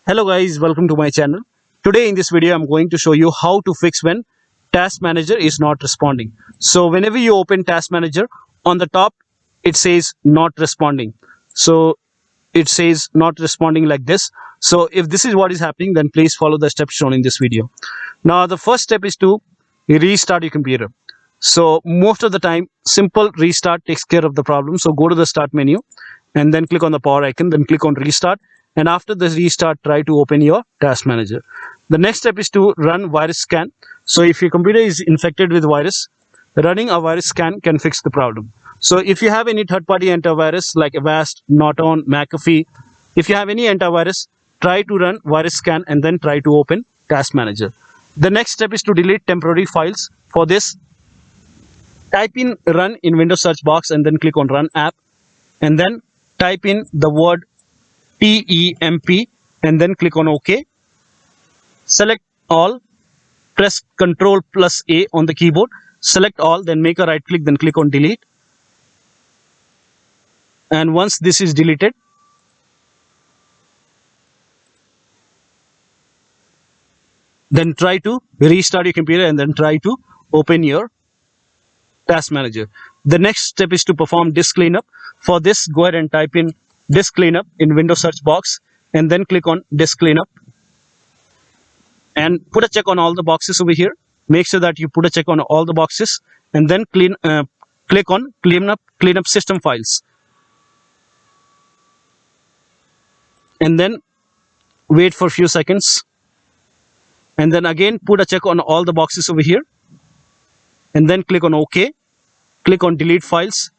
Hello guys, welcome to my channel. Today in this video I'm going to show you how to fix when Task Manager is not responding. So whenever you open Task Manager, on the top it says not responding. So it says not responding like this. So if this is what is happening, then please follow the steps shown in this video. Now the first step is to restart your computer. So most of the time simple restart takes care of the problem. So go to the start menu and then click on the power icon, then click on restart, and after this restart try to open your Task Manager. The next step is to run virus scan. So if your computer is infected with virus, running a virus scan can fix the problem. So if you have any third-party antivirus like Avast, Norton, McAfee, if you have any antivirus, try to run virus scan and then try to open Task Manager. The next step is to delete temporary files. For this, type in run in Windows search box and then click on run app, and then type in the word TEMP and then click on OK. Select all, press Ctrl plus A on the keyboard, select all, then make a right click, then click on delete. And once this is deleted, then try to restart your computer and then try to open your Task Manager. The next step is to perform disk cleanup. For this, go ahead and type in disk cleanup in Windows search box and then click on disk cleanup and put a check on all the boxes over here. Make sure that you put a check on all the boxes and then click on clean up system files, and then wait for a few seconds, and then again put a check on all the boxes over here and then click on OK. Click on delete files,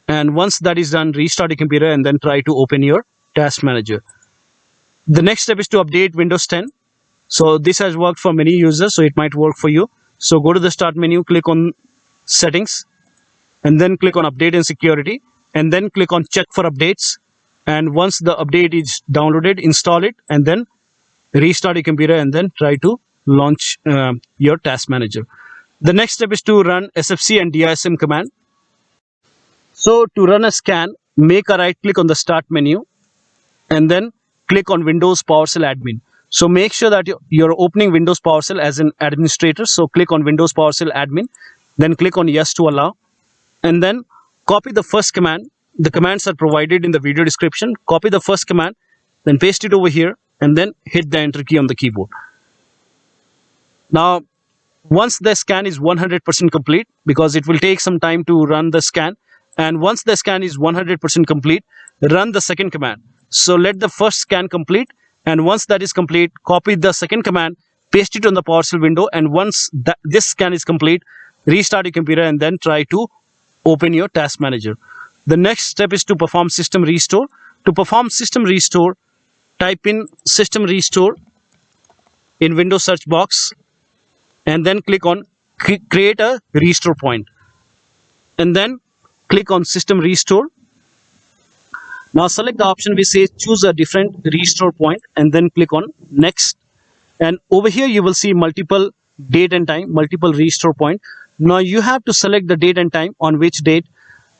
and once that is done, restart your computer and then try to open your Task Manager. The next step is to update Windows 10. So this has worked for many users, so it might work for you. So go to the start menu, click on settings, and then click on update and security, and then click on check for updates. And once the update is downloaded, install it and then restart your computer and then try to launch your Task Manager. The next step is to run SFC and DISM command. So to run a scan, make a right click on the start menu and then click on Windows PowerShell admin. So make sure that you're opening Windows PowerShell as an administrator. So click on Windows PowerShell admin, then click on yes to allow, and then copy the first command. The commands are provided in the video description. Copy the first command, then paste it over here and then hit the enter key on the keyboard. Now, once the scan is 100% complete, because it will take some time to run the scan, and once the scan is 100% complete, run the second command. So let the first scan complete, and once that is complete, copy the second command, paste it on the PowerShell window, and once this scan is complete, restart your computer and then try to open your Task Manager. The next step is to perform system restore. To perform system restore, type in system restore in Windows search box and then click on create a restore point, and then click on system restore. Now select the option which says choose a different restore point and then click on next, and over here you will see multiple date and time, multiple restore point. Now you have to select the date and time on which date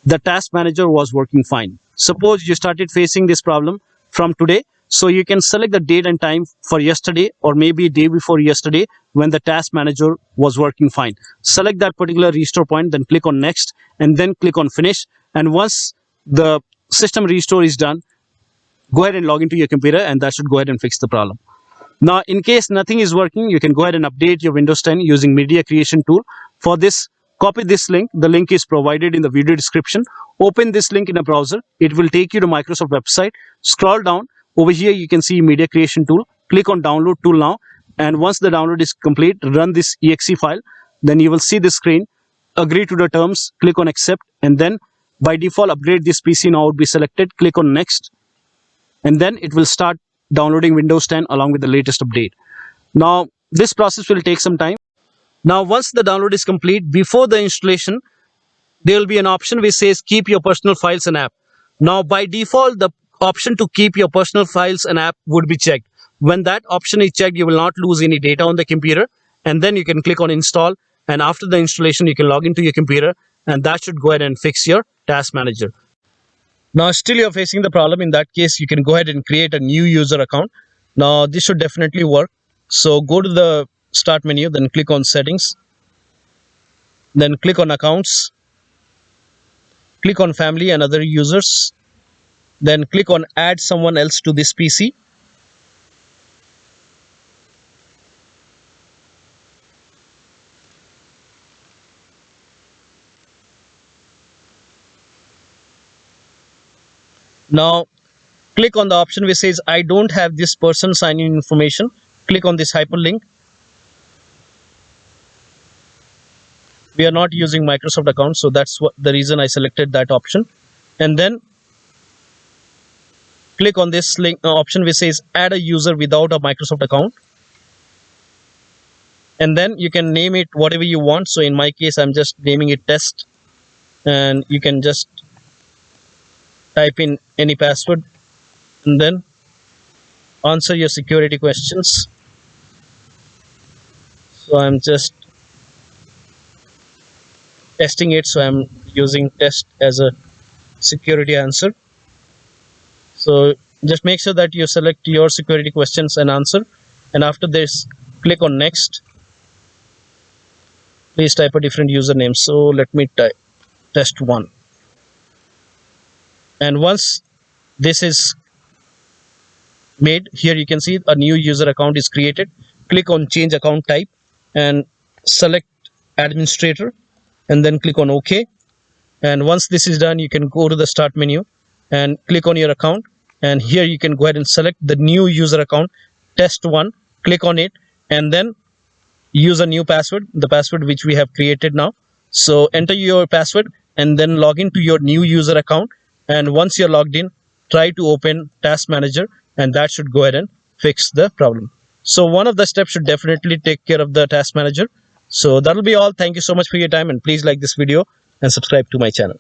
the Task Manager was working fine. Suppose you started facing this problem from today, so you can select the date and time for yesterday or maybe day before yesterday when the Task Manager was working fine. Select that particular restore point, then click on next and then click on finish, and once the system restore is done, go ahead and log into your computer and that should go ahead and fix the problem. Now in case nothing is working, you can go ahead and update your Windows 10 using Media Creation tool. For this, copy this link. The link is provided in the video description. Open this link in a browser. It will take you to Microsoft website. Scroll down. Over here you can see Media Creation tool. Click on download tool now, and once the download is complete, run this exe file. Then you will see this screen. Agree to the terms, click on accept, and then by default upgrade this PC now would be selected. Click on next, and then it will start downloading Windows 10 along with the latest update. Now this process will take some time. Now once the download is complete, before the installation there will be an option which says keep your personal files and app. Now by default the option to keep your personal files and app would be checked. When that option is checked, you will not lose any data on the computer, and then you can click on install, and after the installation you can log into your computer and that should go ahead and fix your Task Manager. Now still you're facing the problem. In that case, you can go ahead and create a new user account. Now this should definitely work. So go to the start menu, then click on settings, then click on accounts, click on family and other users, then click on add someone else to this PC. Now click on the option which says I don't have this person sign in information. Click on this hyperlink. We are not using Microsoft account, so that's what the reason I selected that option. And then click on this link option which says add a user without a Microsoft account, and then you can name it whatever you want. So in my case I'm just naming it test, and you can just type in any password and then answer your security questions. So I'm just testing it, so I'm using test as a security answer. So just make sure that you select your security questions and answer, and after this click on next. Please type a different username, so let me type test1. And once this is made, here you can see a new user account is created. Click on change account type and select administrator, and then click on OK. And once this is done, you can go to the start menu and click on your account, and here you can go ahead and select the new user account test1. Click on it and then use a new password, the password which we have created now. So enter your password and then log into your new user account, and once you're logged in, try to open Task Manager, and that should go ahead and fix the problem. So one of the steps should definitely take care of the Task Manager. So that'll be all. Thank you so much for your time, and please like this video and subscribe to my channel.